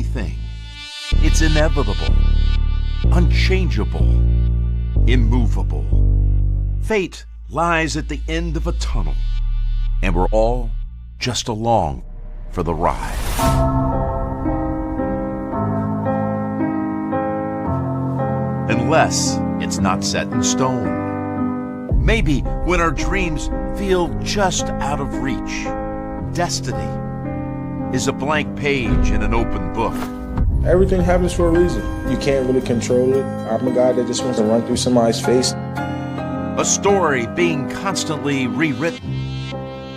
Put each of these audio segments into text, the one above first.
anything, it's inevitable, unchangeable, immovable. Fate lies at the end of a tunnel, and we're all just along for the ride. Unless it's not set in stone. Maybe when our dreams feel just out of reach, destiny is a blank page in an open book. Everything happens for a reason. You can't really control it. I'm a guy that just wants to run through somebody's face. A story being constantly rewritten,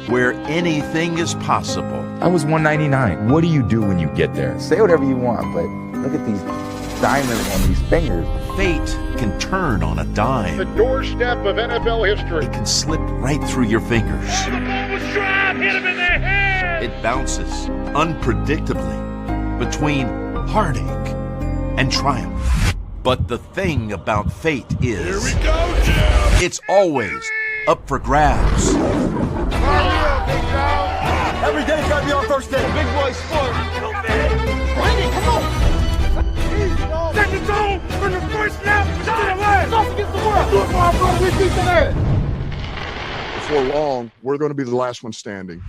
where anything is possible. I was 199. What do you do when you get there? Say whatever you want, but look at these diamonds on these fingers. Fate can turn on a dime. The doorstep of NFL history. It can slip right through your fingers. The ball was dropped, hit him in the head. It bounces unpredictably between heartache and triumph. But the thing about fate is, Here we go, Jim. it's always up for grabs. Every day's gotta be our first day. Big boy sport. Brandon, come on. Second zone from the first snap. Shot away. It's off against the world. Do it for our brother. We beat that. Before long, we're going to be the last one standing.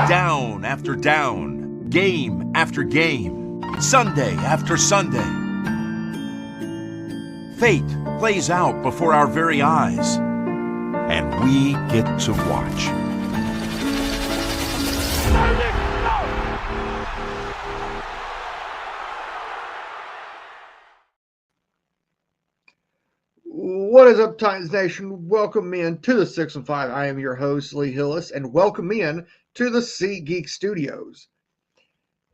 Down after down, game after game, Sunday after Sunday. Fate plays out before our very eyes, and we get to watch. What is up, Titans Nation? Welcome in to the 6 and 5. I am your host, Lee Hillis, and welcome in to the SeatGeek Studios.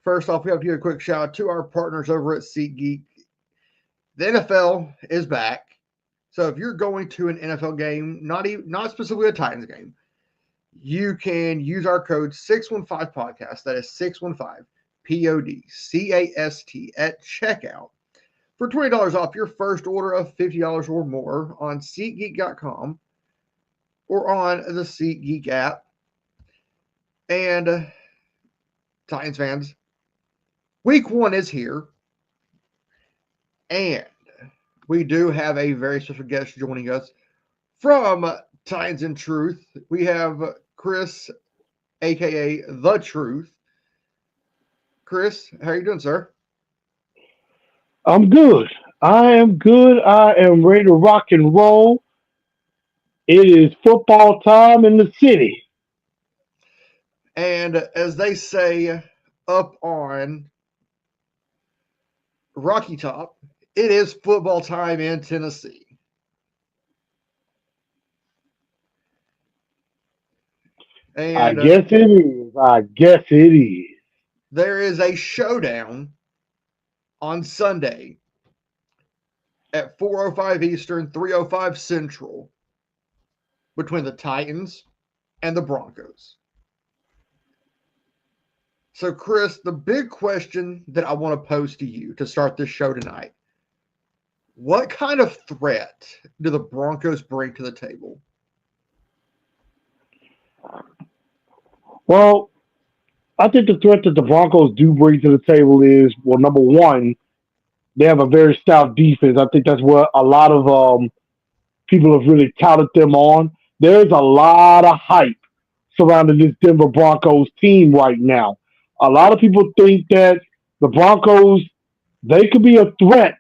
First off, we have to give a quick shout out to our partners over at SeatGeek. The NFL is back, so if you're going to an NFL game, not specifically a Titans game, you can use our code 615podcast. That is 615 PODCAST at checkout for $20 off your first order of $50 or more on SeatGeek.com or on the SeatGeek app. And Titans fans, week 1 is here, and we do have a very special guest joining us from Titans in Truth. We have Chris, aka The Truth. Chris, how are you doing, sir? I'm good. I am good. I am ready to rock and roll. It is football time in the city. And as they say up on Rocky Top, it is football time in Tennessee. And I guess it is. There is a showdown on Sunday at 4:05 Eastern, 3:05 Central between the Titans and the Broncos. So, Chris, the big question that I want to pose to you to start this show tonight, what kind of threat do the Broncos bring to the table? Well, I think the threat that the Broncos do bring to the table is, well, number one, they have a very stout defense. I think that's what a lot of people have really touted them on. There's a lot of hype surrounding this Denver Broncos team right now. A lot of people think that the Broncos, they could be a threat.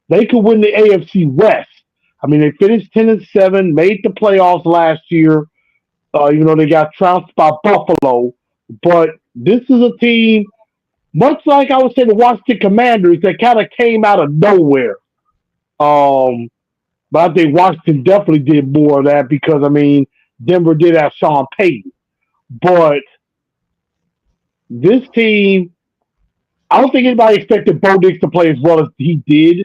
They could win the AFC West. I mean, they finished 10-7, made the playoffs last year, even though they got trounced by Buffalo. But this is a team, much like I would say the Washington Commanders, that kind of came out of nowhere. But I think Washington definitely did more of that because, I mean, Denver did have Sean Payton. But this team, I don't think anybody expected Bo Nix to play as well as he did.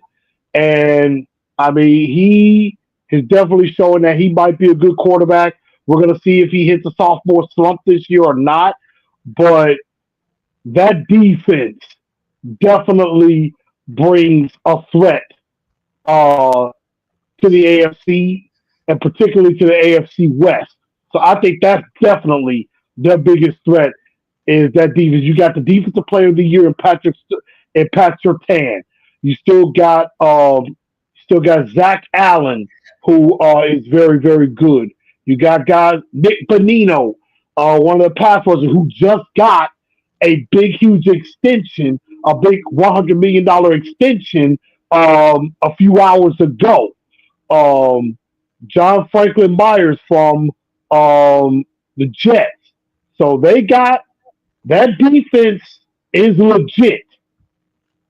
And, I mean, he is definitely showing that he might be a good quarterback. We're going to see if he hits a sophomore slump this year or not. But that defense definitely brings a threat to the AFC and particularly to the AFC West. So I think that's definitely their biggest threat is that defense. You got the defensive player of the year in Pat Surtain. You still got Zach Allen, who is very, very good. You got guys Nick Bonino, one of the pass rushers who just got a big, huge extension, a big $100 million extension a few hours ago. John Franklin Myers from the Jets. So they got that defense is legit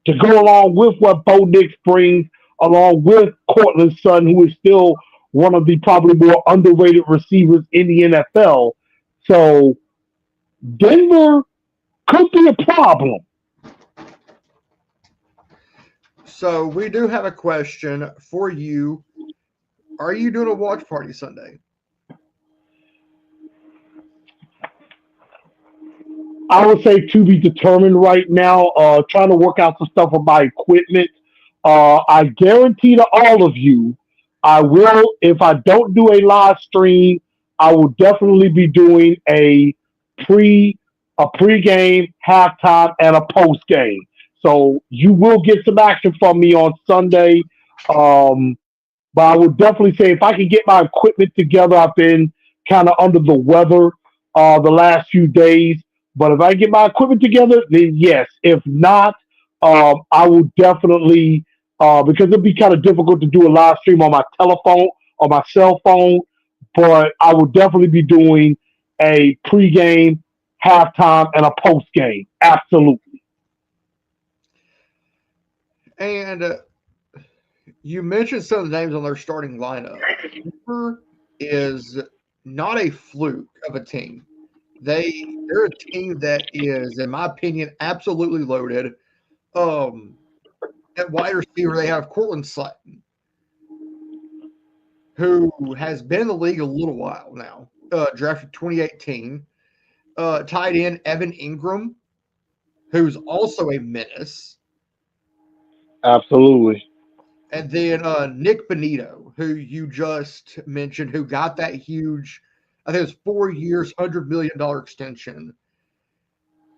to go along with what Bo Nix brings, along with Cortland Sutton, who is still one of the probably more underrated receivers in the NFL. So Denver could be a problem. So we do have a question for you. Are you doing a watch party Sunday? I would say to be determined right now. Trying to work out some stuff with my equipment. I guarantee to all of you, I will. If I don't do a live stream, I will definitely be doing a pregame, halftime, and a postgame. So you will get some action from me on Sunday. But I would definitely say if I can get my equipment together, I've been kind of under the weather the last few days. But if I get my equipment together, then yes. If not, I will definitely because it'd be kind of difficult to do a live stream on my telephone or my cell phone. But I will definitely be doing a pregame, halftime, and a postgame. Absolutely. And you mentioned some of the names on their starting lineup. Denver is not a fluke of a team. They're a team that is, in my opinion, absolutely loaded. At wide receiver, they have Cortland Sutton, who has been in the league a little while now, drafted 2018. Tight end Evan Ingram, who's also a menace. Absolutely. And then Nick Bonito, who you just mentioned, who got that huge, I think it was 4 years, $100 million extension.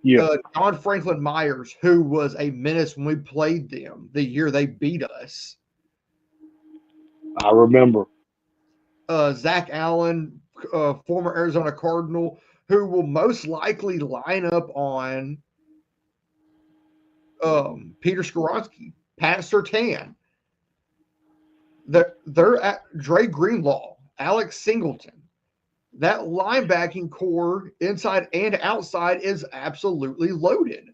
Yeah. John Franklin Myers, who was a menace when we played them the year they beat us. I remember. Zach Allen, former Arizona Cardinal, who will most likely line up on Peter Skoronski, Pat Surtain. They're at Dre Greenlaw, Alex Singleton. That linebacking core, inside and outside, is absolutely loaded.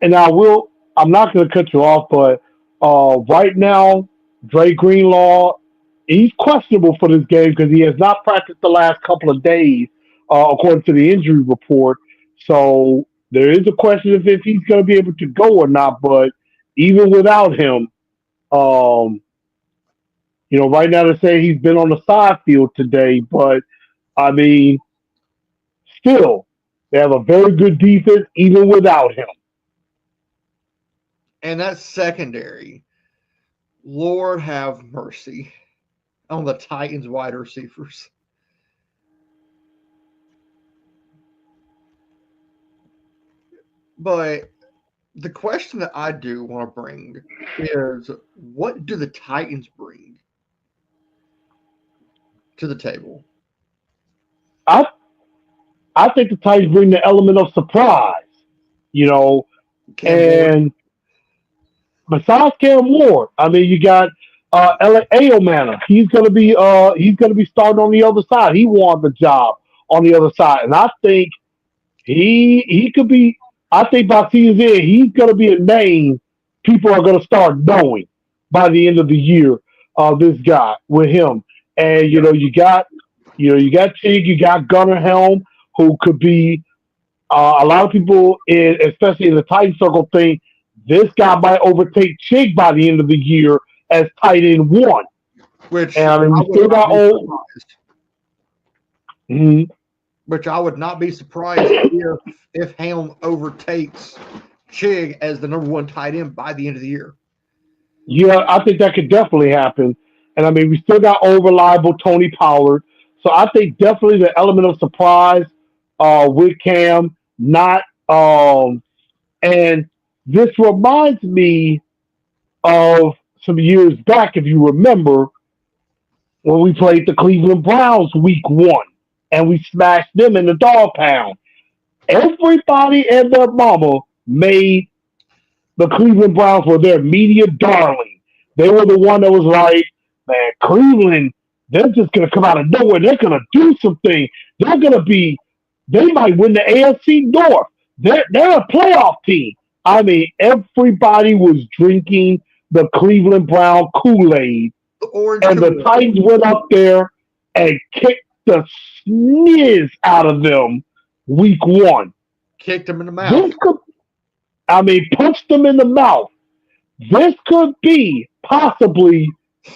And I'm not going to cut you off, but right now, Dre Greenlaw, he's questionable for this game because he has not practiced the last couple of days, according to the injury report. So there is a question of if he's going to be able to go or not. But even without him, right now they say he's been on the side field today, but I mean, still, they have a very good defense even without him. And that secondary, Lord have mercy on the Titans wide receivers. But the question that I do want to bring is, what do the Titans bring to the table? I think the Titans bring the element of surprise, and besides Cam Ward, I mean, you got Aomana. He's gonna be starting on the other side. He won the job on the other side, and I think he could be. I think by season's end, he's gonna be a name people are gonna start knowing by the end of the year. This guy with him, and you got Chig, you got Gunnar Helm, who could be a lot of people, especially in the tight circle, think this guy might overtake Chig by the end of the year as tight end one. Which and I mean, we still got old. Which I would not be surprised if Helm overtakes Chig as the number one tight end by the end of the year. Yeah, I think that could definitely happen. And I mean, we still got old reliable Tony Pollard. So I think definitely the element of surprise with Cam not and this reminds me of some years back, if you remember, when we played the Cleveland Browns week 1 and we smashed them in the dog pound. Everybody and their mama made the Cleveland Browns were their media darling. They were the one that was like, man, Cleveland, they're just gonna come out of nowhere. They're gonna do something. They're gonna be they might win the AFC North. They're a playoff team. I mean, everybody was drinking the Cleveland Brown Kool-Aid, The orange and the Kool-Aid. Titans went up there and kicked the sniz out of them week 1. Kicked him in the mouth. This could, I mean, punched them in the mouth. This could be possibly,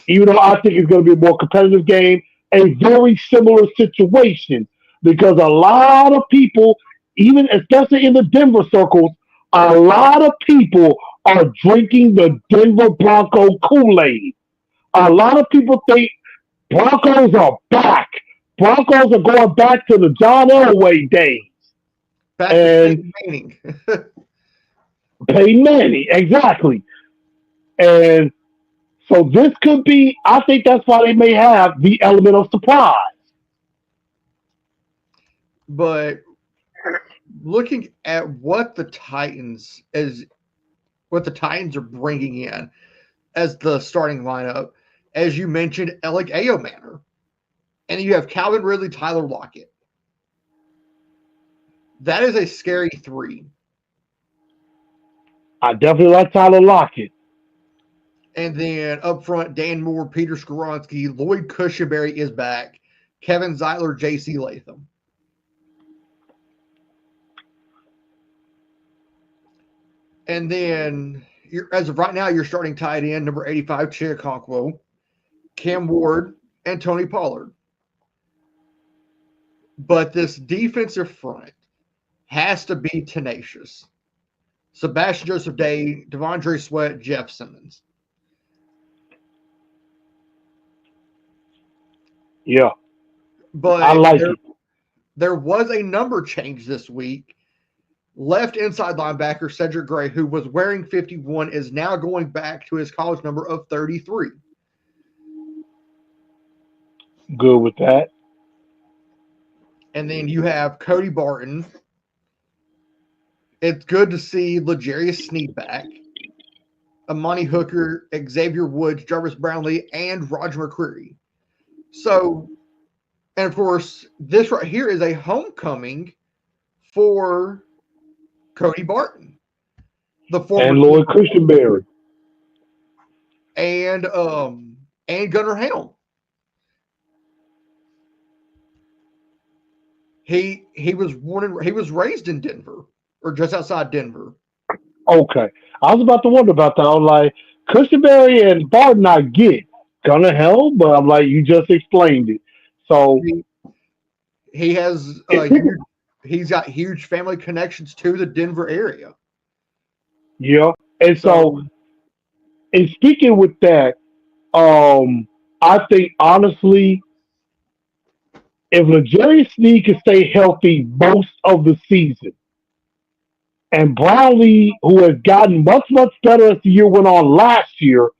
even though I think it's going to be a more competitive game, a very similar situation because a lot of people, even especially in the Denver circles, a lot of people are drinking the Denver Bronco Kool-Aid. A lot of people think Broncos are back. Broncos are going back to the John Elway days. Back And to Peyton Manning. Peyton Manning, exactly. And so this could be, I think that's why they may have the element of surprise. But looking at what the Titans are bringing in as the starting lineup, as you mentioned, Alec Ayomanor, and you have Calvin Ridley, Tyler Lockett. That is a scary 3. I definitely like Tyler Lockett. And then up front, Dan Moore, Peter Skoronski, Lloyd Cushenberry is back, Kevin Zeitler, J.C. Latham. And then, as of right now, you're starting tight end, number 85, Chia Okonkwo, Cam Ward, and Tony Pollard. But this defensive front has to be tenacious. Sebastian Joseph Day, Devondre Sweat, Jeff Simmons. Yeah, But I like it. There was a number change this week. Left inside linebacker Cedric Gray, who was wearing 51, is now going back to his college number of 33. Good with that. And then you have Cody Barton. It's good to see L'Jarius Sneed back. Amani Hooker, Xavier Woods, Jarvis Brownlee, and Roger McCreary. So, and of course, this right here is a homecoming for Cody Barton, the former And Lloyd Cushenberry. and Gunnar Helm. He was raised in Denver, or just outside Denver. Okay. I was about to wonder about that. I was like, Cushenberry and Barton, I get. Gonna help, but I'm like, you just explained it. So He has he's got huge family connections to the Denver area. yeah. And so and speaking with that, I think honestly, if L'Jarius Sneed can stay healthy most of the season, and Brownlee, who has gotten much, much better as the year went on last year,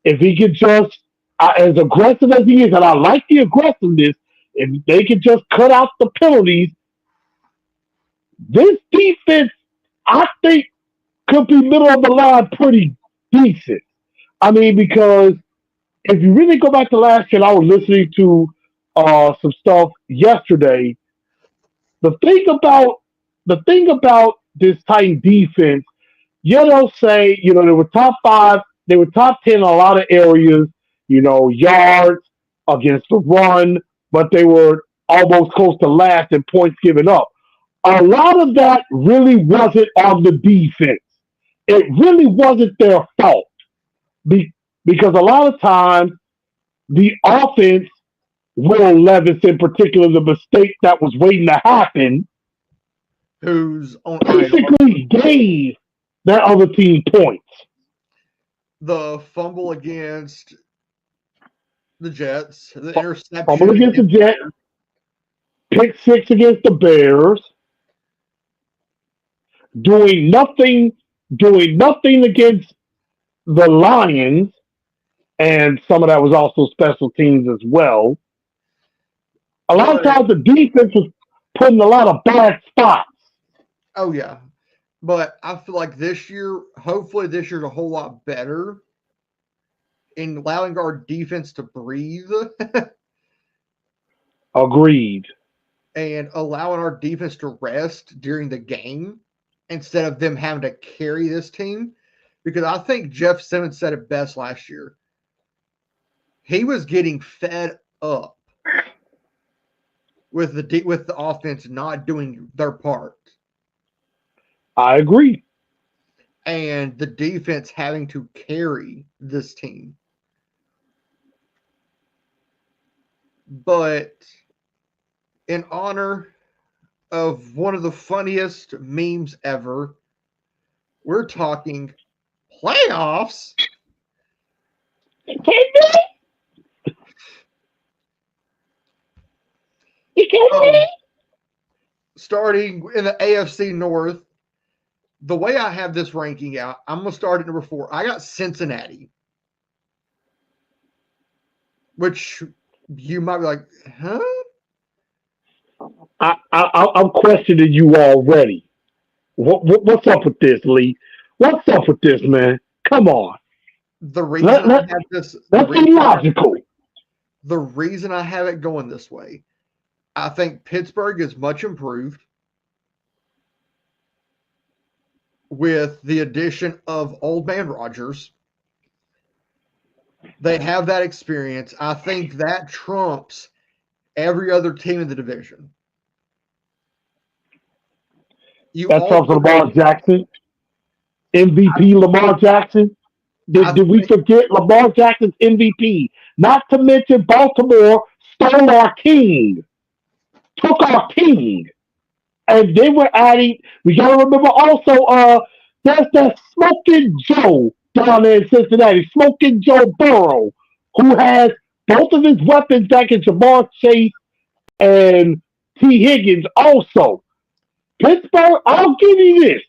if he could just, as aggressive as he is, and I like the aggressiveness, if they could just cut out the penalties, this defense, I think, could be middle of the line pretty decent. I mean, because if you really go back to last year, and I was listening to some stuff yesterday. The thing about this Titan defense, they'll say, they were top 5, they were top 10 in a lot of areas, yards against the run, but they were almost close to last in points given up. A lot of that really wasn't on the defense. It really wasn't their fault. Because a lot of times the offense, Will Levis in particular, the mistake that was waiting to happen, Who's on basically gave that other team points. the fumble against the Jets, the interception Fumble against the Jets, pick 6 against the Bears. doing nothing against the Lions, and some of that was also special teams as well. A lot of times the defense was put in a lot of bad spots. Oh yeah, but I feel like this year, hopefully this year's a whole lot better in allowing our defense to breathe Agreed. and allowing our defense to rest during the game instead of them having to carry this team. Because I think Jeff Simmons said it best last year. He was getting fed up with the offense not doing their part. I agree. And the defense having to carry this team. But in honor of one of the funniest memes ever, we're talking playoffs. Starting in the AFC North, the way I have this ranking out, I'm going to start at number 4. I got Cincinnati, which you might be like, huh? I'm questioning you already. What's up with this, Lee? What's up with this, man? Come on. The reason I have this, let's be logical. The reason I have it going this way, I think Pittsburgh is much improved with the addition of Old Man Rodgers. They have that experience. I think that trumps every other team in the division. That's from Lamar Jackson. MVP Lamar Jackson. Did we forget Lamar Jackson's MVP? Not to mention Baltimore stole our king. Took our king. And they were adding, we got to remember also, there's that Smoking Joe down there in Cincinnati, Smoking Joe Burrow, who has both of his weapons back in Jamar Chase and T. Higgins also. Pittsburgh, I'll give you this.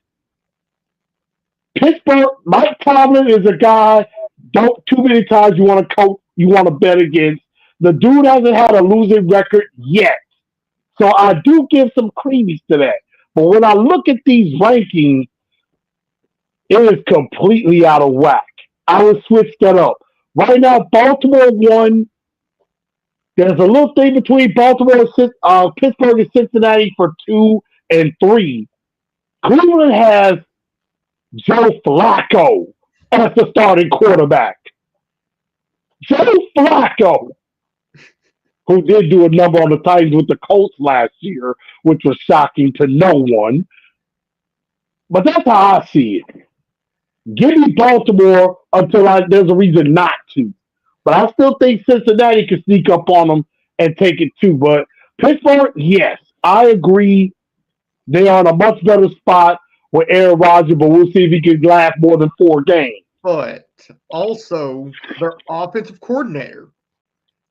Pittsburgh, Mike Tomlin is a guy, don't too many times you want to coach, you want to bet against. The dude hasn't had a losing record yet. So I do give some credence to that. But when I look at these rankings, it is completely out of whack. I would switch that up. Right now, Baltimore won. There's a little thing between Baltimore and Pittsburgh and Cincinnati for 2 and 3. Cleveland has Joe Flacco as the starting quarterback. Joe Flacco, who did do a number on the Titans with the Colts last year, which was shocking to no one. But that's how I see it. Give me Baltimore until there's a reason not to. But I still think Cincinnati can sneak up on them and take it too. But Pittsburgh, yes, I agree. They are in a much better spot with Aaron Rodgers, but we'll see if he can last more than 4 games. But also, their offensive coordinator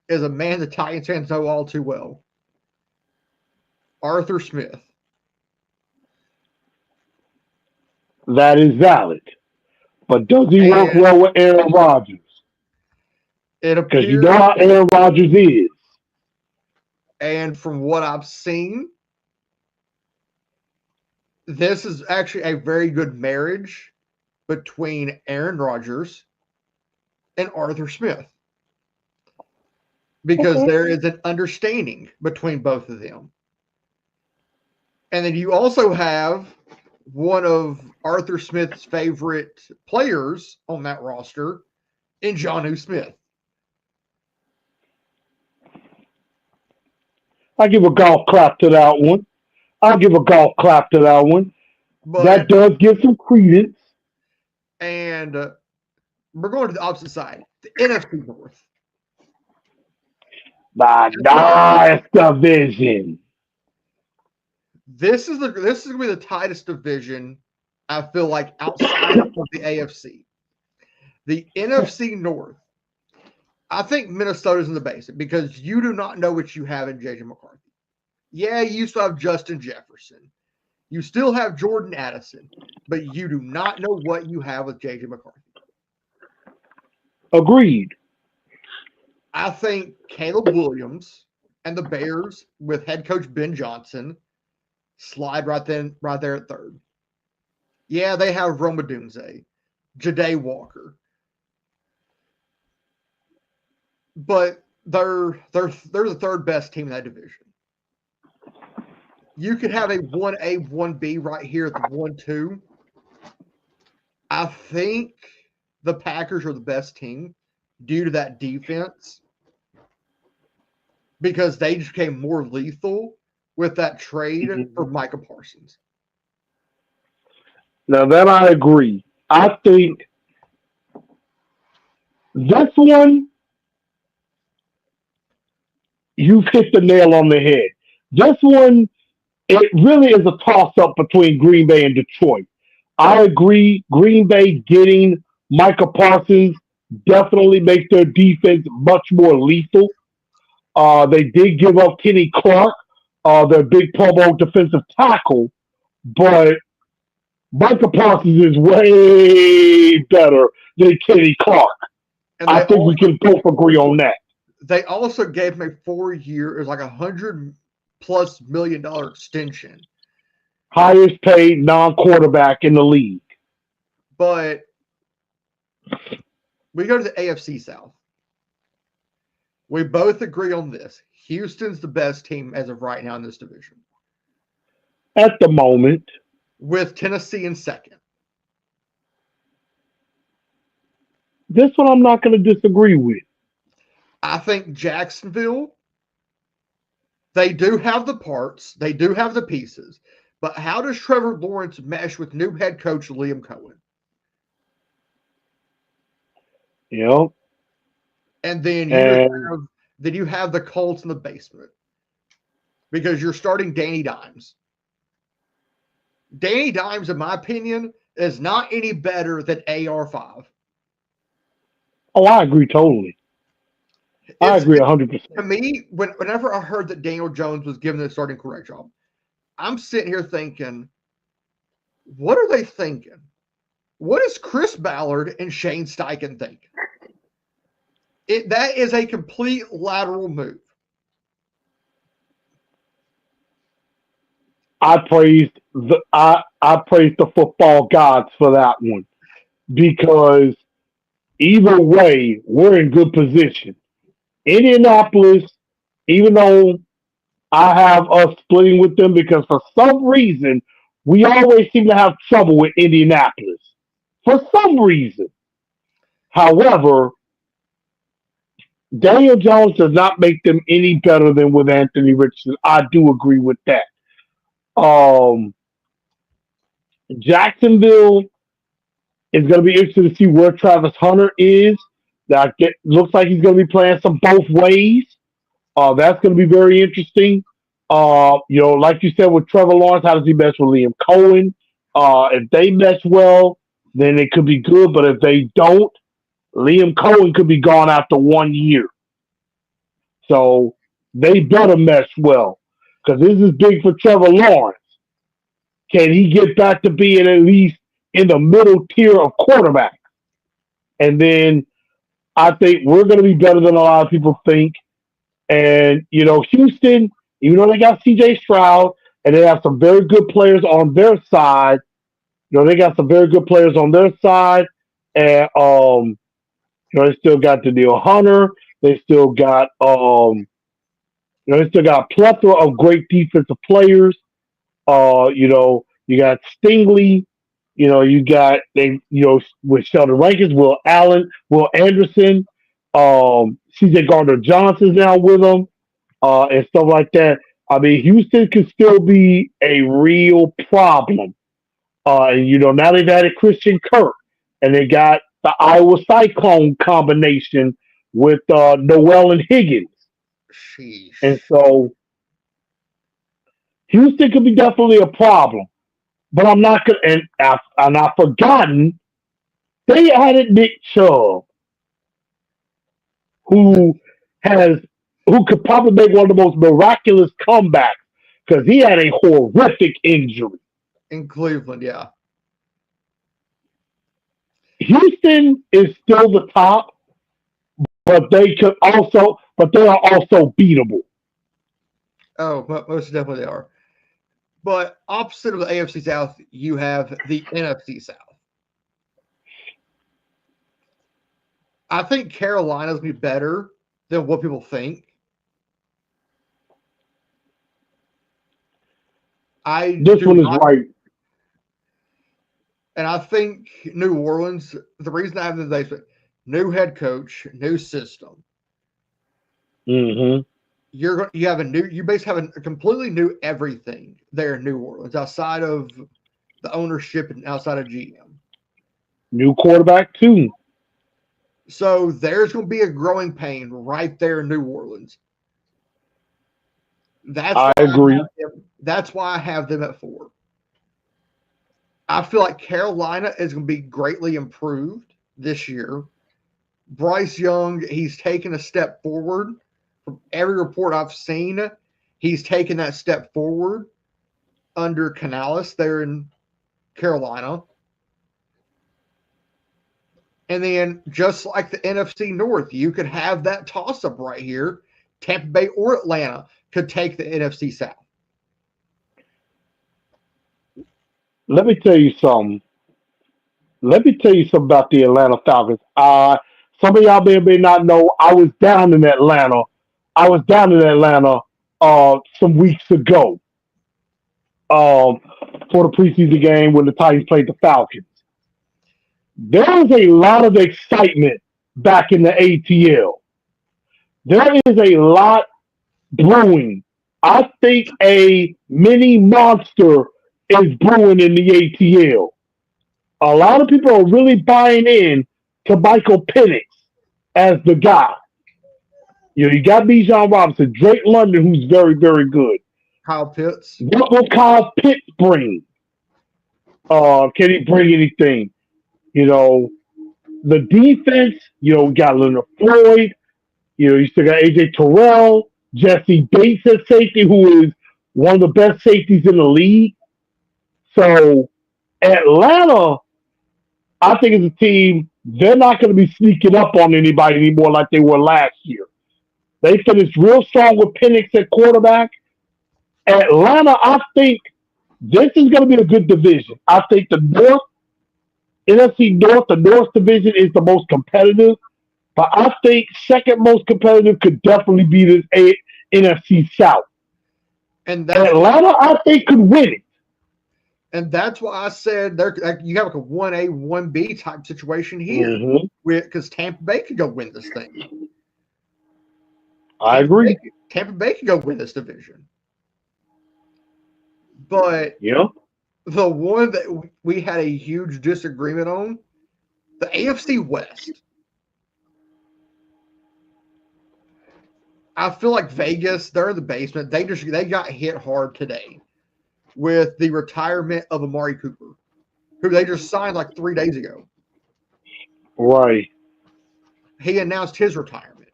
is a man the Titans fans know all too well. Arthur Smith. That is valid. But does he work well with Aaron Rodgers? Because you know how Aaron Rodgers is. And from what I've seen, this is actually a very good marriage between Aaron Rodgers and Arthur Smith. Because there is an understanding between both of them. And then you also have one of Arthur Smith's favorite players on that roster in Jonnu Smith. I give a golf clap to that one. But that does give some credence. And we're going to the opposite side, the NFC North. The nice division. This is going to be the tightest division, I feel like, outside of the AFC. The NFC North. I think Minnesota's in the basic because you do not know what you have in J.J. McCarthy. Yeah, you still have Justin Jefferson. You still have Jordan Addison, but you do not know what you have with J.J. McCarthy. Agreed. I think Caleb Williams and the Bears with head coach Ben Johnson slide right there at third. Yeah, they have Roma Dunze, Ja'Day Walker, but they're the third best team in that division. You could have a 1A, 1B right here at the 1-2. I think the Packers are the best team due to that defense because they just became more lethal with that trade for Micah Parsons. Now that I agree. I think this one, you've hit the nail on the head. This one, it really is a toss-up between Green Bay and Detroit. I agree. Green Bay getting Micah Parsons definitely makes their defense much more lethal. They did give up Kenny Clark, their big Pro Bowl defensive tackle, but Micah Parsons is way better than Kenny Clark. And I think we can both agree on that. They also gave him a 4-year, it was like $100+ million extension. Highest paid non-quarterback in the league. But we go to the AFC South. We both agree on this. Houston's the best team as of right now in this division. At the moment. With Tennessee in second. This one I'm not going to disagree with. I think Jacksonville, they do have the parts. They do have the pieces. But how does Trevor Lawrence mesh with new head coach Liam Cohen? Yep. And then you have the Colts in the basement. Because you're starting Danny Dimes. Danny Dimes, in my opinion, is not any better than AR5. Oh, I agree totally. I agree 100%. To me, whenever I heard that Daniel Jones was given the starting correct job, I'm sitting here thinking, what are they thinking? What is Chris Ballard and Shane Steichen thinking? That is a complete lateral move. I praised the football gods for that one because either way, we're in good position. Indianapolis, even though I have us splitting with them because for some reason we always seem to have trouble with Indianapolis. For some reason. However, Daniel Jones does not make them any better than with Anthony Richardson. I do agree with that. Jacksonville is going to be interesting to see where Travis Hunter is. Looks like he's going to be playing some both ways. That's going to be very interesting. Like you said with Trevor Lawrence, how does he mesh with Liam Cohen? If they mesh well, then it could be good. But if they don't, Liam Cohen could be gone after 1 year. So they better mesh well because this is big for Trevor Lawrence. Can he get back to being at least in the middle tier of quarterbacks? And then I think we're going to be better than a lot of people think. And, Houston, even though they got C.J. Stroud and they have some very good players on their side, they got some very good players on their side. And, they still got Danielle Hunter. They still got, they still got a plethora of great defensive players. You got Stingley. You got with Sheldon Rankins, Will Allen, Will Anderson, C.J. Gardner-Johnson's now with them, and stuff like that. I mean, Houston could still be a real problem. Now they've added Christian Kirk, and they got the Iowa Cyclone combination with Noel and Higgins. Sheesh. And so Houston could be definitely a problem. But I'm not going to, and I've forgotten, they added Nick Chubb, who could probably make one of the most miraculous comebacks because he had a horrific injury. In Cleveland, yeah. Houston is still the top, but they are also beatable. Oh, most definitely they are. But opposite of the AFC South, you have the NFC South. I think Carolina's be better than what people think. This one is right. And I think New Orleans, the reason I have the basement, new head coach, new system. Mm-hmm. You basically have a completely new everything there in New Orleans outside of the ownership and outside of GM. New quarterback too. So there's going to be a growing pain right there in New Orleans. I agree. That's why I have them at 4. I feel like Carolina is going to be greatly improved this year. Bryce Young, he's taken a step forward. From every report I've seen, he's taken that step forward under Canales there in Carolina. And then, just like the NFC North, you could have that toss-up right here. Tampa Bay or Atlanta could take the NFC South. Let me tell you something. About the Atlanta Falcons. Some of y'all may not know I was down in Atlanta. Some weeks ago for the preseason game when the Titans played the Falcons. There is a lot of excitement back in the ATL. There is a lot brewing. I think a mini monster is brewing in the ATL. A lot of people are really buying in to Michael Penix as the guy. You got Bijan Robinson, Drake London, who's very, very good. Kyle Pitts. What will Kyle Pitts bring? Can he bring anything? The defense, we got Leonard Floyd. You still got AJ Terrell, Jesse Bates at safety, who is one of the best safeties in the league. So Atlanta, I think as a team, they're not going to be sneaking up on anybody anymore like they were last year. They finished real strong with Penix at quarterback. Atlanta, I think this is going to be a good division. I think the NFC North, the North division is the most competitive. But I think second most competitive could definitely be this NFC South. And Atlanta, I think, could win it. And that's why I said you have like a 1A, 1B type situation here. Because Tampa Bay could go win this thing. I agree. Tampa Bay could go win this division. But the one that we had a huge disagreement on, the AFC West. I feel like Vegas, they're in the basement. They got hit hard today with the retirement of Amari Cooper, who they just signed like 3 days ago. Right. He announced his retirement.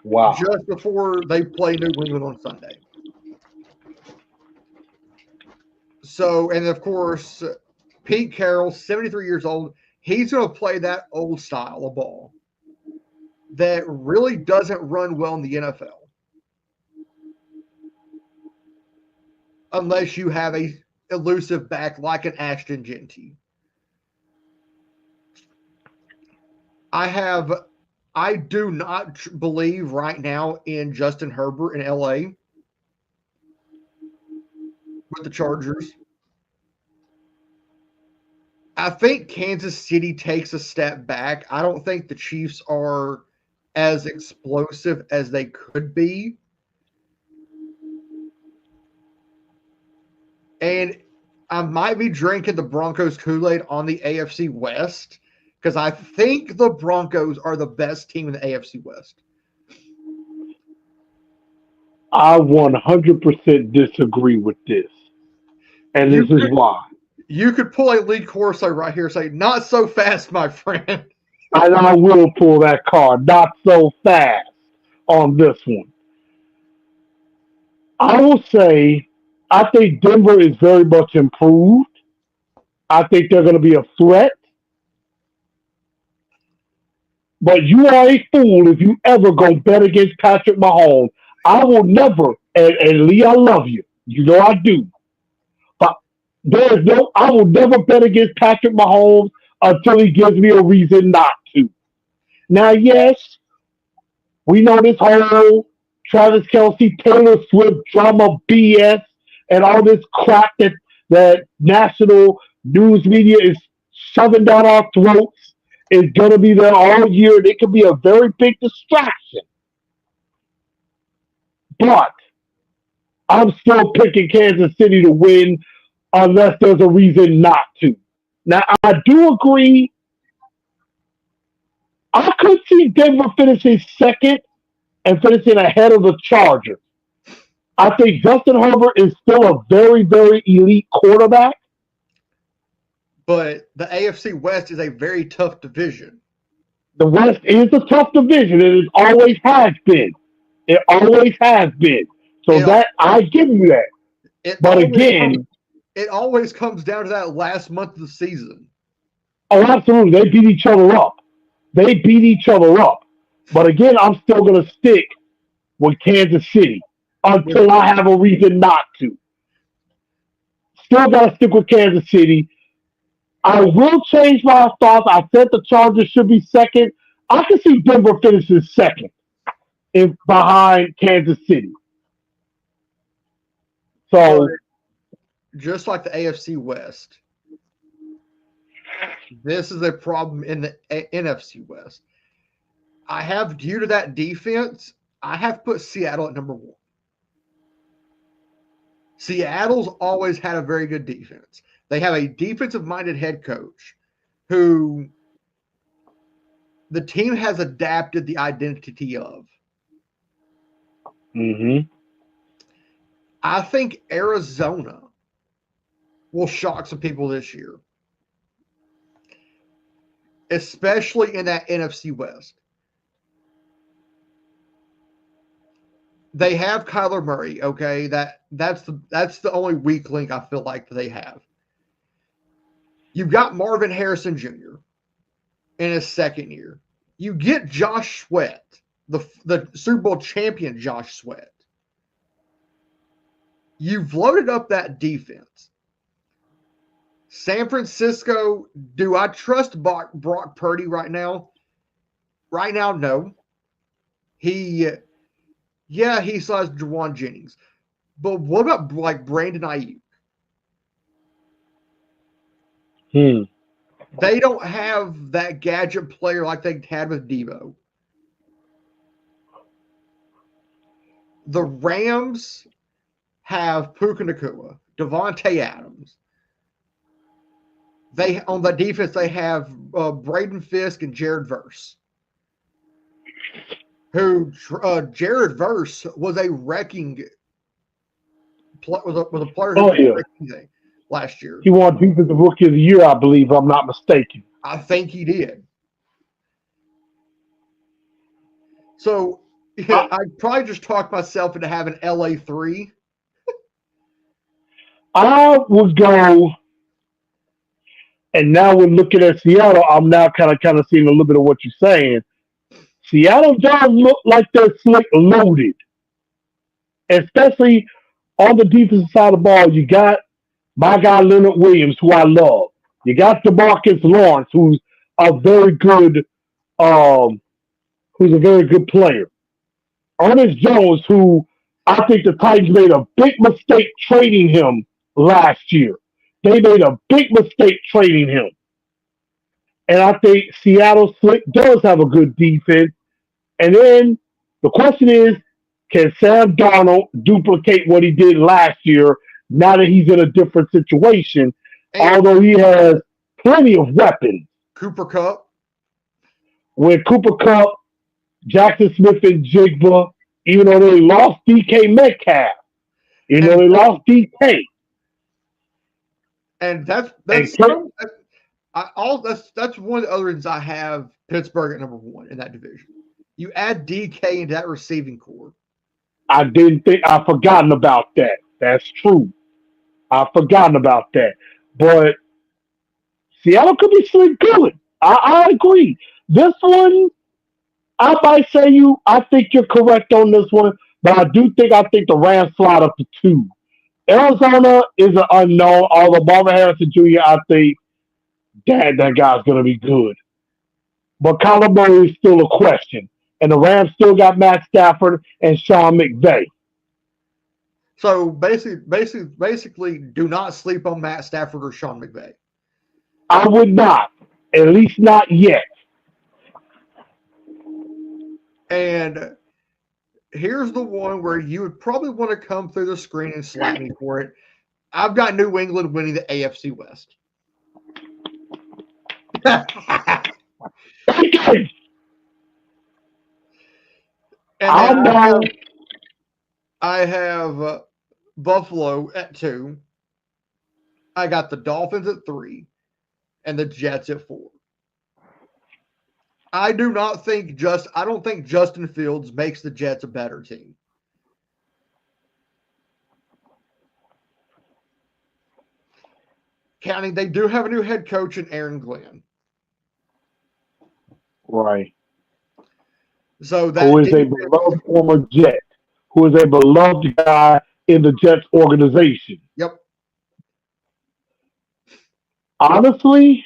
Wow. Just before they play New England on Sunday. So, and of course, Pete Carroll, 73 years old, he's going to play that old style of ball that really doesn't run well in the NFL. Unless you have a elusive back like an Ashton Genty. I do not believe right now in Justin Herbert in LA with the Chargers. I think Kansas City takes a step back. I don't think the Chiefs are as explosive as they could be. And I might be drinking the Broncos Kool-Aid on the AFC West because I think the Broncos are the best team in the AFC West. I 100% disagree with this. And this is why. You could pull a Lee Corso right here and say, not so fast, my friend. And I will pull that card, not so fast on this one. I will say I think Denver is very much improved. I think they're going to be a threat. But you are a fool if you ever go bet against Patrick Mahomes. I will never, and Lee, I love you. You know I do. But I will never bet against Patrick Mahomes until he gives me a reason not to. Now, yes, we know this whole Travis Kelce, Taylor Swift drama BS and all this crap that national news media is shoving down our throats is going to be there all year. And it could be a very big distraction. But I'm still picking Kansas City to win unless there's a reason not to. Now, I do agree. I could see Denver finishing second and finishing ahead of the Chargers. I think Justin Herbert is still a very, very elite quarterback. But the AFC West is a very tough division. The West is a tough division, and it always has been. It always has been. So I give you that. But again, it always comes down to that last month of the season. Oh, absolutely. They beat each other up. But again, I'm still going to stick with Kansas City until I have a reason not to. Still got to stick with Kansas City. I will change my thoughts. I said the Chargers should be second. I can see Denver finishing second behind Kansas City. So, just like the AFC West, this is a problem in the NFC West. Due to that defense, I have put Seattle at number 1. Seattle's always had a very good defense. They have a defensive-minded head coach who the team has adapted the identity of. Mm-hmm. I think Arizona will shock some people this year, especially in that NFC West. They have Kyler Murray, okay? That's the only weak link I feel like they have. You've got Marvin Harrison Jr. in his second year. You get Josh Sweat, the Super Bowl champion Josh Sweat. You've loaded up that defense. San Francisco, do I trust Brock Purdy right now? Right now, no. He still has Juwan Jennings. But what about like Brandon Ayuk? They don't have that gadget player like they had with Deebo. The Rams have Puka Nacua, Devontae Adams. On the defense, they have Braden Fisk and Jared Verse. Jared Verse was a wrecking was a player who was wrecking last year. He won Defensive Rookie of the Year, I believe, if I'm not mistaken. I think he did. So I'd probably just talk myself into having LA 3. I would go, and now we're looking at Seattle. I'm now kind of seeing a little bit of what you're saying. Seattle does look like they're slick loaded, especially on the defensive side of the ball. You got my guy Leonard Williams, who I love. You got DeMarcus Lawrence, who's a very good player. Ernest Jones, who I think the Titans made a big mistake trading him last year. They made a big mistake trading him. And I think Seattle does have a good defense. And then the question is, can Sam Darnold duplicate what he did last year now that he's in a different situation, although he has plenty of weapons? Cooper Kupp. With Cooper Kupp, Jackson Smith and Jigba, even though they lost DK Metcalf. They lost DK. And that's one of the other reasons I have Pittsburgh at number 1 in that division. You add DK into that receiving core. I've forgotten about that. That's true. I've forgotten about that. But Seattle could be still good. I agree. This one, I might say I think you're correct on this one, but I think the Rams slide up to 2. Arizona is an unknown, although Marvin Harrison Jr., I think that guy's going to be good. But Kyler Murray is still a question. And the Rams still got Matt Stafford and Sean McVay. So basically, do not sleep on Matt Stafford or Sean McVay. I would not, at least not yet. And here's the one where you would probably want to come through the screen and slap me for it. I've got New England winning the AFC West. And I have Buffalo at 2. I got the Dolphins at 3 and the Jets at 4. I don't think Justin Fields makes the Jets a better team. Counting, they do have a new head coach in Aaron Glenn. Right. So that who is a beloved former Jet, who is a beloved guy in the Jets organization. Yep. Honestly,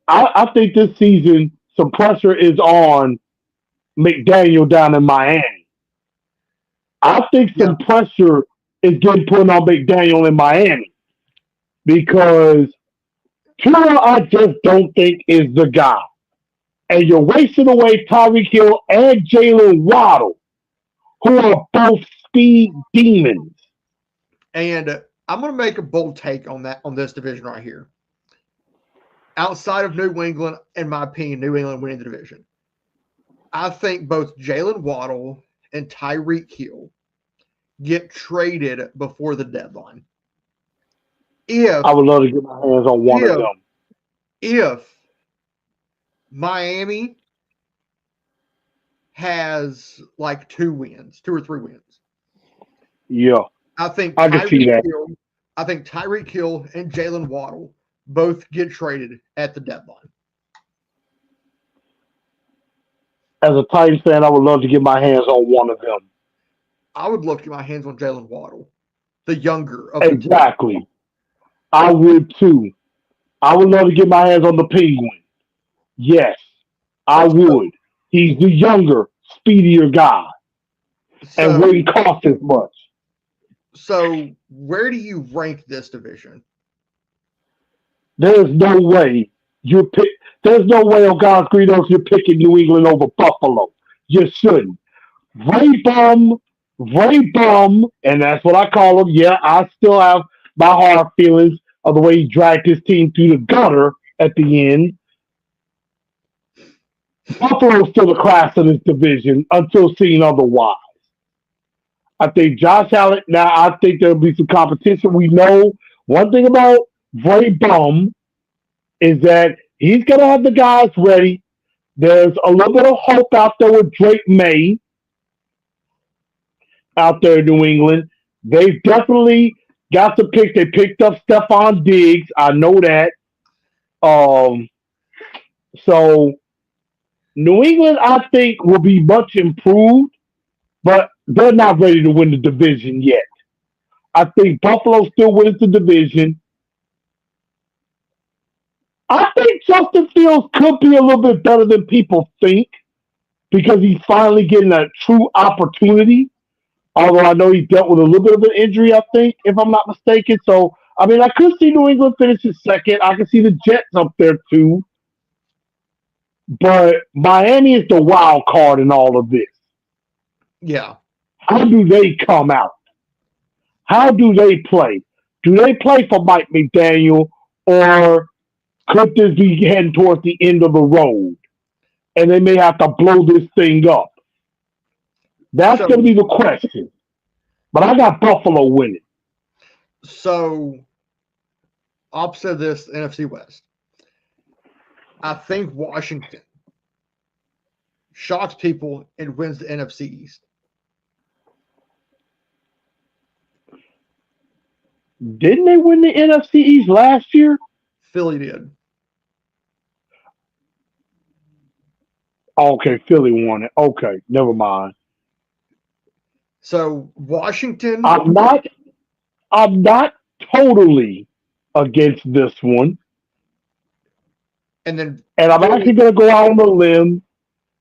I think this season some pressure is on McDaniel down in Miami. I think some pressure is getting put on McDaniel in Miami because Tua, I just don't think is the guy. And you're wasting away Tyreek Hill and Jalen Waddle, who are both speed demons. And I'm going to make a bold take on this division right here. Outside of New England, in my opinion, New England winning the division. I think both Jalen Waddle and Tyreek Hill get traded before the deadline. I would love to get my hands on one of them. If Miami has like 2 or 3 wins. Yeah. I think I can see that. I think Tyreek Hill and Jalen Waddle both get traded at the deadline. As a Titans fan, I would love to get my hands on one of them. I would love to get my hands on Jalen Waddle, the younger of exactly. The two. I would too. I would love to get my hands on the Penguin. Yes, I would. He's the younger, speedier guy, and wouldn't cost as much. So, where do you rank this division? There's no way There's no way on God's green earth you're picking New England over Buffalo. You shouldn't. Ray Bum, and that's what I call him. Yeah, I still have my hard feelings of the way he dragged his team through the gutter at the end. Buffalo's still the class of this division until seen otherwise. I think Josh Allen, now I think there'll be some competition. We know one thing about Ray Bum is that he's going to have the guys ready. There's a little bit of hope out there with Drake May out there in New England. They've definitely got the pick. They picked up Stephon Diggs. I know that. So New England, I think, will be much improved, but they're not ready to win the division yet. I think Buffalo still wins the division. I think Justin Fields could be a little bit better than people think because he's finally getting a true opportunity. Although I know he dealt with a little bit of an injury, I think, if I'm not mistaken. So, I mean, I could see New England finishing second. I can see the Jets up there too. But Miami is the wild card in all of this. Yeah. How do they come out? How do they play? Do they play for Mike McDaniel, or could this be heading towards the end of the road? And they may have to blow this thing up. That's going to be the question. But I got Buffalo winning. So, opposite of this, NFC West. I think Washington shocks people and wins the NFC East. Didn't they win the NFC East last year? Philly did. Okay, Philly won it. Okay, never mind. So Washington, I'm not totally against this one. and then And I'm Philly, actually going to go out on a limb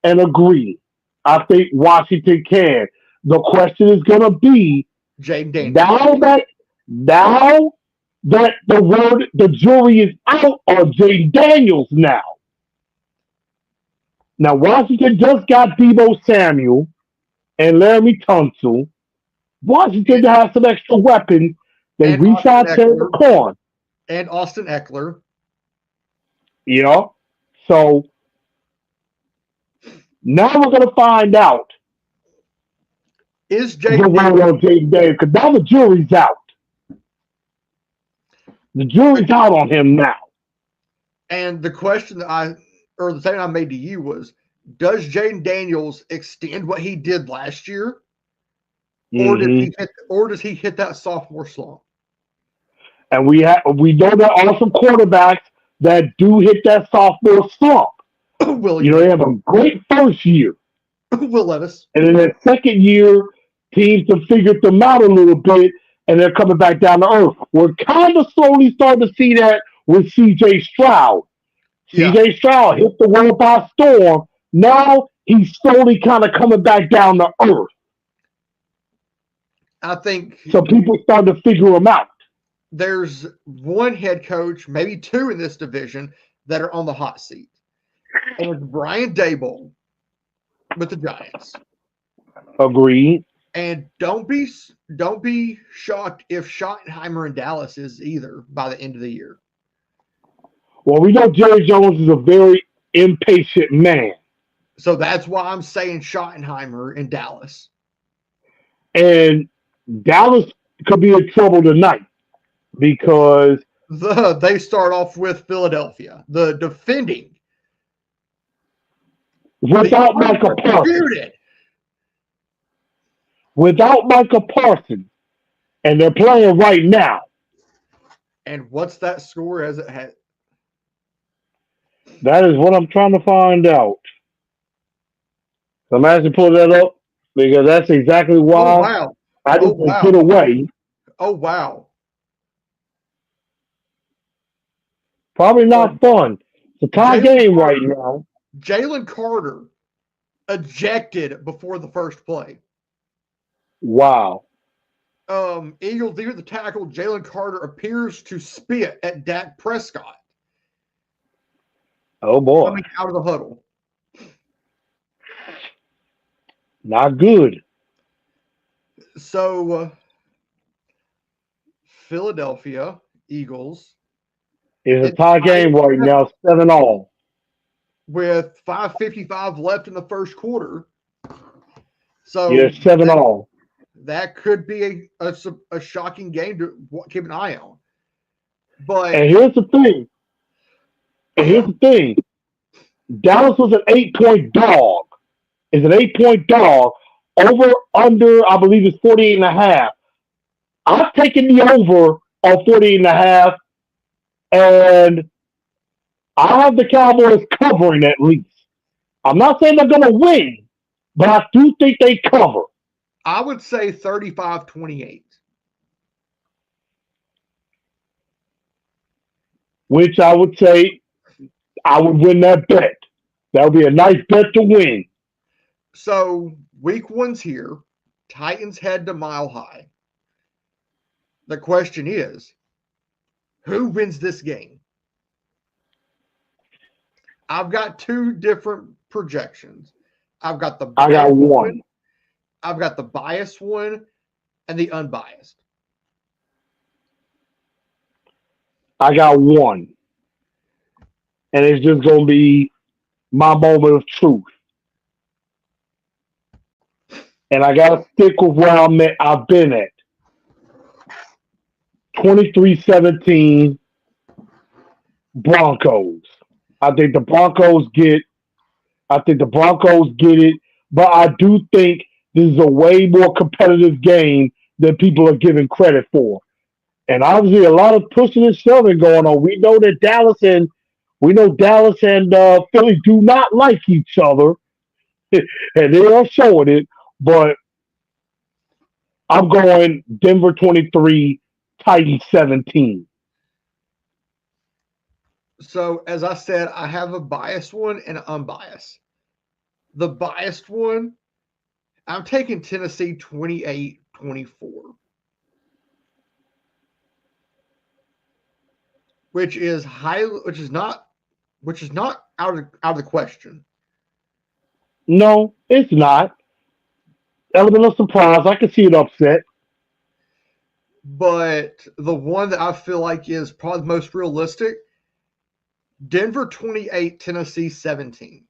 and agree. I think Washington can. The question is going to be Jaden Daniels. now that the jury is out on Jaden Daniels now. Now Washington just got Debo Samuel and Laramie Tunsil. Washington has some extra weapons. They And reach out Austin to the Eckler. corn. And Austin Eckler. You know? So now we're going to find out Is the Jaden word Daniels, on Jaden Daniels because now the jury's out. The jury's out on him now. and the question the statement I made to you was, does Jaden Daniels extend what he did last year? Or does he hit that sophomore slump? And we know there are some quarterbacks that do hit that sophomore slump. They have a great first year. Will Levis. And in that second year, teams have figured them out a little bit, and they're coming back down to earth. We're kind of slowly starting to see that with C.J. Stroud. Yeah. C.J. Stroud hit the world by storm. Now he's slowly kind of coming back down to earth. I think So people starting to figure him out. there's one head coach, maybe two in this division, that are on the hot seat. And it's Brian Daboll with the Giants. Agreed. And don't be shocked if Schottenheimer in Dallas is either by the end of the year. Well, we know Jerry Jones is a very impatient man. So that's why I'm saying Schottenheimer in Dallas. And Dallas could be in trouble tonight because they start off with Philadelphia, the defending. Without Micah Parsons. Without Micah Parsons. And they're playing right now. And what's that score as it had? That is what I'm trying to find out. I'm actually pull that up because that's exactly why I just get away. Oh, wow. Probably not fun. It's a tie game right now. Jalen Carter ejected before the first play. Wow. Eagles leader the tackle, Jalen Carter, appears to spit at Dak Prescott. Oh, boy. Coming out of the huddle. Not good. So, Philadelphia Eagles. It's a tie game right now, 7-all. With 5:55 left in the first quarter. So, yeah, 7-all. That could be a shocking game to keep an eye on. But And here's the thing. Dallas was an 8-point dog. It's an 8-point dog. Over, under, I believe it's 48.5. I'm taking the over on 48.5. And I have the Cowboys covering at least. I'm not saying they're going to win, but I do think they cover. I would say 35-28. Which I would say I would win that bet. That would be a nice bet to win. So, week one's here. Titans head to Mile High. The question is, who wins this game? I've got two different projections. I got one. I've got the biased one and the unbiased. I got one. And it's just going to be my moment of truth. And I got to stick with where I've been at. 23-17 Broncos. I think the Broncos get it, but I do think this is a way more competitive game than people are giving credit for. And obviously, a lot of pushing and shoving going on. We know Dallas and Philly do not like each other, and they are showing it. But I'm going Denver 23, Titans 17. So, as I said, I have a biased one and an unbiased. The biased one, I'm taking Tennessee 28-24, which is not out of the question. No, it's not. Element of surprise. I can see it upset. But the one that I feel like is probably the most realistic, Denver 28, Tennessee 17.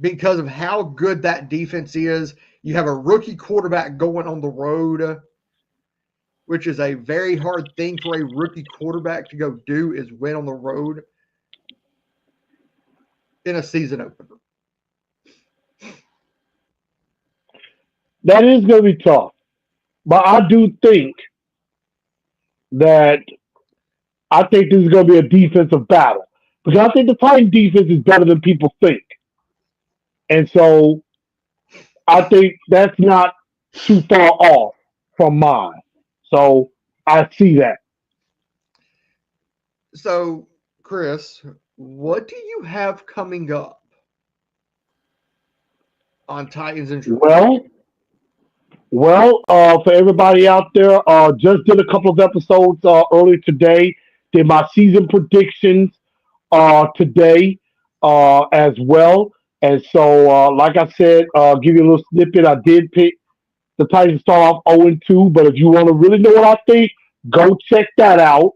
Because of how good that defense is, you have a rookie quarterback going on the road, which is a very hard thing for a rookie quarterback to go do, is win on the road in a season opener. That is going to be tough. But I do think that I think this is going to be a defensive battle because I think the Titan defense is better than people think, and so I think that's not too far off from mine. So I see that. So, Chris, what do you have coming up on Titans and Truth? For everybody out there, just did a couple of episodes earlier today. Did my season predictions today as well. And so, like I said, give you a little snippet. I did pick the Titans to start off 0-2, but if you want to really know what I think, go check that out.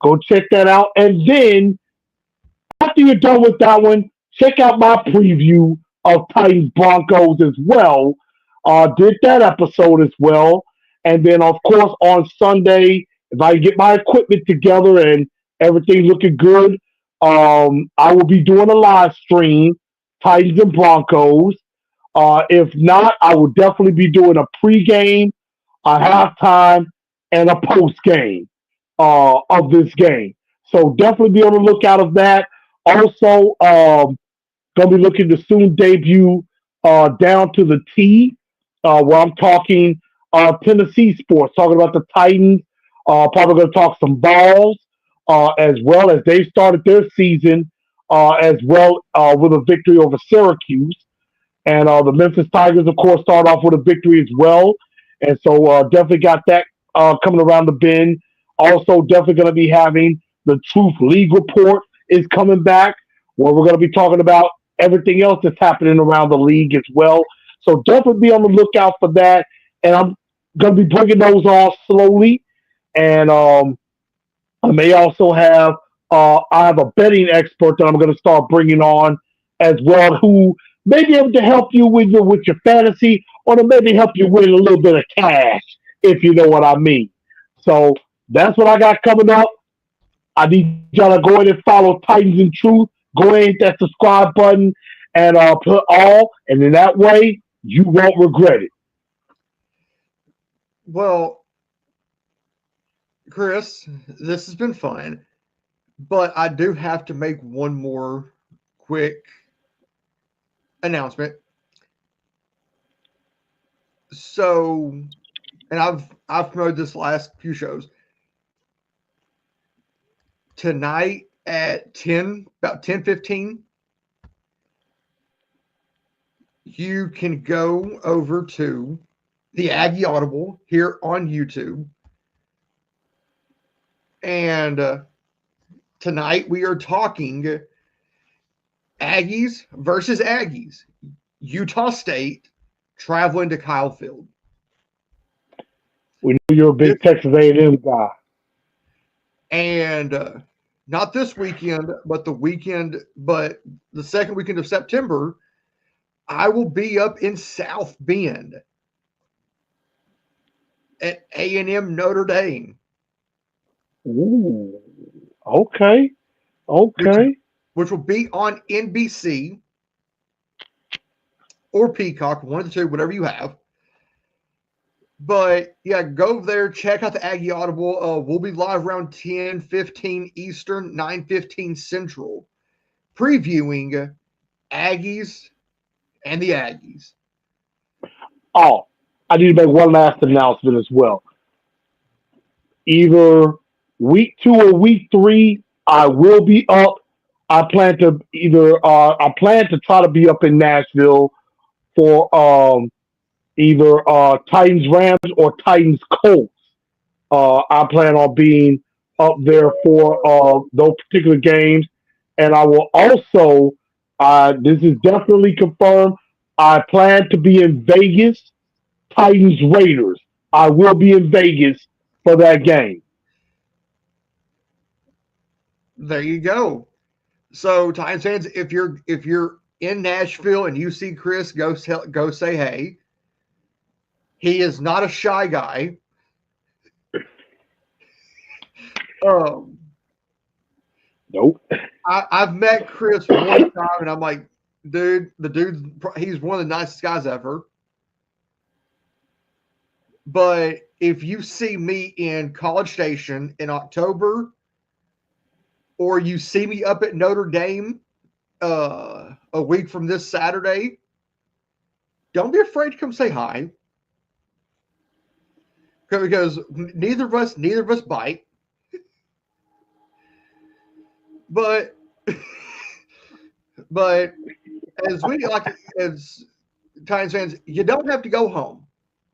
Go check that out. And then, after you're done with that one, check out my preview of Titans Broncos as well. Did that episode as well. And then, of course, on Sunday, if I get my equipment together and everything looking good, I will be doing a live stream, Titans and Broncos. If not, I will definitely be doing a pregame, a halftime, and a postgame of this game. So definitely be on the lookout of that. Also, gonna be looking to soon debut Down to the T, where I'm talking Tennessee sports, talking about the Titans. Probably gonna talk some balls as well as they started their season as well with a victory over Syracuse. And the Memphis Tigers, of course, start off with a victory as well. And so definitely got that coming around the bend. Also, definitely going to be having the Truth League Report is coming back, where we're going to be talking about everything else that's happening around the league as well. So definitely be on the lookout for that. And I'm going to be bringing those on slowly. And I may also have I have a betting expert that I'm going to start bringing on as well, who may be able to help you with your fantasy, or to maybe help you win a little bit of cash, if you know what I mean. So that's what I got coming up. I need y'all to go ahead and follow Titans and Truth. Go ahead and hit that subscribe button and put all, and in that way you won't regret it. Well, Chris, this has been fun, but I do have to make one more quick announcement. So, and I've promoted this last few shows. Tonight at about 10:15, you can go over to the Aggie Audible here on YouTube. And tonight we are talking Aggies versus Aggies. Utah State traveling to Kyle Field. We know you're a big Texas A&M guy. And not this weekend, but the second weekend of September, I will be up in South Bend at A&M Notre Dame. Ooh, okay. Which will be on NBC or Peacock, one of the two, whatever you have. But yeah, go over there, check out the Aggie Audible. We'll be live around 10:15 Eastern, 9:15 Central, previewing Aggies and the Aggies. Oh, I need to make one last announcement as well. Either week 2 or week 3, I will be up. I plan to try to be up in Nashville for either Titans Rams or Titans Colts. I plan on being up there for those particular games, and I will also. This is definitely confirmed. I plan to be in Vegas, Titans Raiders. I will be in Vegas for that game. There you go. So, Titans fans, if you're in Nashville and you see Chris, go say hey. He is not a shy guy. Nope. I've met Chris one time, and I'm like, dude, he's one of the nicest guys ever. But if you see me in College Station in October, or you see me up at Notre Dame a week from this Saturday, don't be afraid to come say hi. Because neither of us bite. But as Titans fans, you don't have to go home,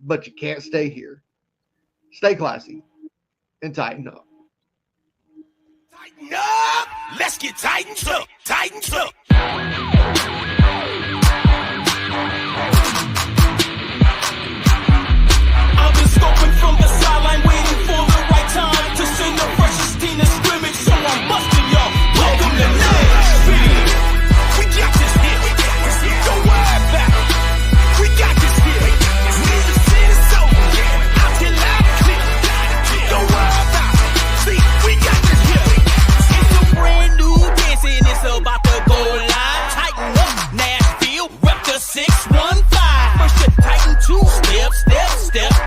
but you can't stay here. Stay classy and tighten up. Tighten up! Let's get tightened up! Tightened up!